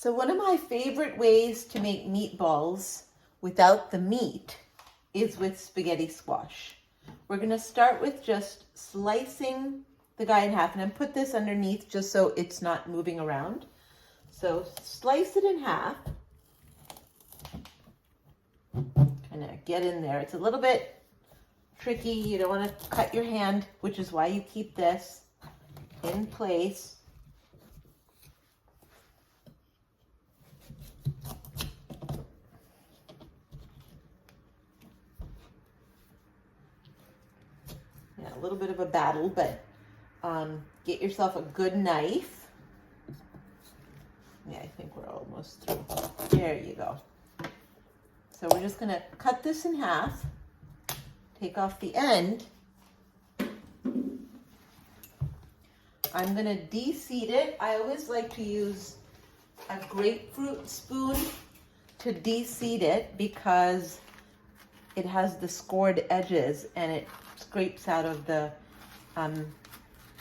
So one of my favorite ways to make meatballs without the meat is with spaghetti squash. We're going to start with just slicing the guy in half, and I put this underneath just so it's not moving around. So slice it in half. Kind of get in there. It's a little bit tricky. You don't want to cut your hand, which is why you keep this in place. Yeah, a little bit of a battle, but get yourself a good knife. Yeah, I think we're almost through. There you go. So we're just gonna cut this in half, take off the end. I'm gonna de-seed it. I always like to use a grapefruit spoon to de-seed it because it has the scored edges and it scrapes out of the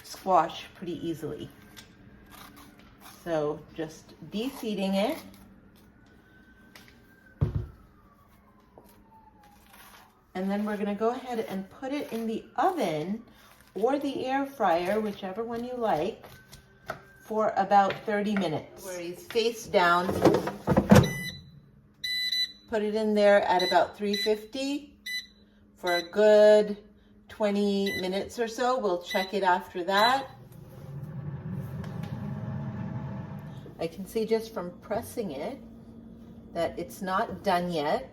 squash pretty easily. So just de-seeding it. And then we're gonna go ahead and put it in the oven or the air fryer, whichever one you like, for about 30 minutes. Where he's face down. Put it in there at about 350 for a good 20 minutes or so. We'll check it after that. I can see just from pressing it that it's not done yet.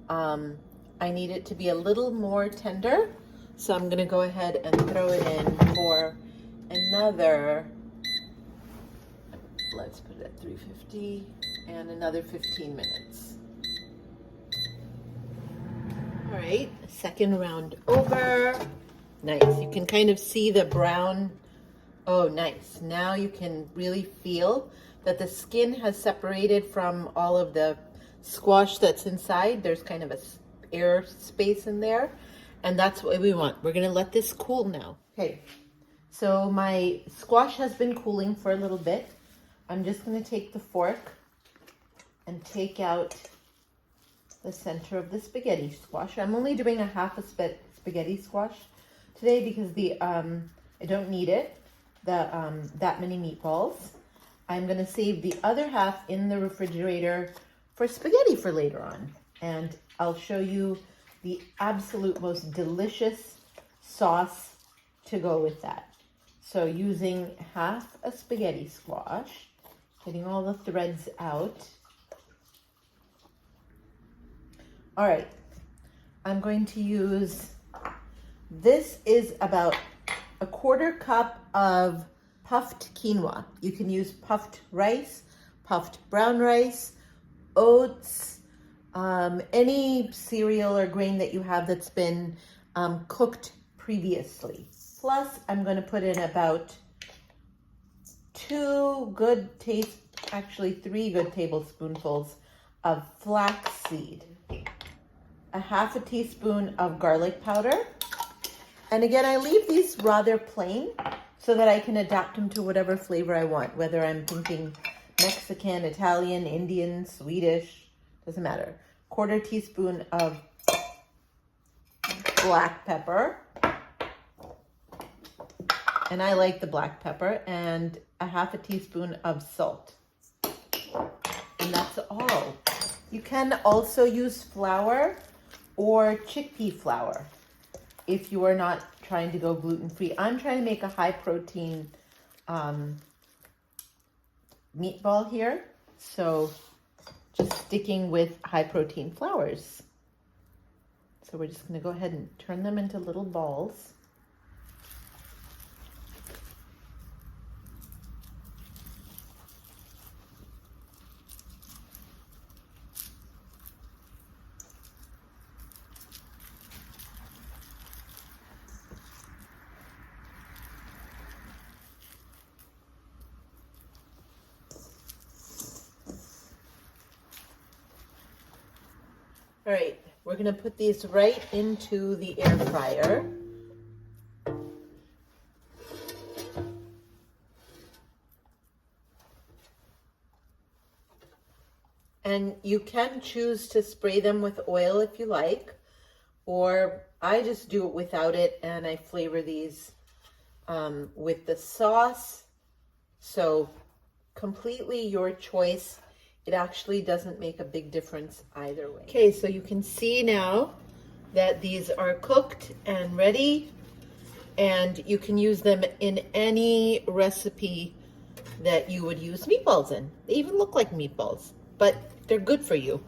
I need it to be a little more tender, so I'm gonna go ahead and throw it in for another, let's put it at 350, and another 15 minutes. All right, second round over. Nice, you can kind of see the brown. Oh, nice. Now you can really feel that the skin has separated from all of the squash that's inside. There's kind of a air space in there, and that's what we want. We're gonna let this cool now. Okay, so my squash has been cooling for a little bit. I'm just gonna take the fork and take out the center of the spaghetti squash. I'm only doing a half a spaghetti squash today because I don't need it, that many meatballs. I'm gonna save the other half in the refrigerator for spaghetti for later on. And I'll show you the absolute most delicious sauce to go with that. So using half a spaghetti squash, getting all the threads out. All right, I'm going to use, this is about a 1/4 cup of puffed quinoa. You can use puffed rice, puffed brown rice, oats, any cereal or grain that you have that's been cooked previously. Plus, I'm going to put in about 3 good tablespoonfuls of flaxseed, a half a teaspoon of garlic powder. And again, I leave these rather plain so that I can adapt them to whatever flavor I want, whether I'm thinking Mexican, Italian, Indian, Swedish, doesn't matter. 1/4 teaspoon of black pepper. And I like the black pepper, and a half a teaspoon of salt. And that's all. You can also use flour or chickpea flour if you are not trying to go gluten-free. I'm trying to make a high-protein meatball here, so just sticking with high-protein flours. So we're just going to go ahead and turn them into little balls. All right, we're gonna put these right into the air fryer. And you can choose to spray them with oil if you like, or I just do it without it, and I flavor these with the sauce. So completely your choice. It actually doesn't make a big difference either way. Okay, so you can see now that these are cooked and ready, and you can use them in any recipe that you would use meatballs in. They even look like meatballs, but they're good for you.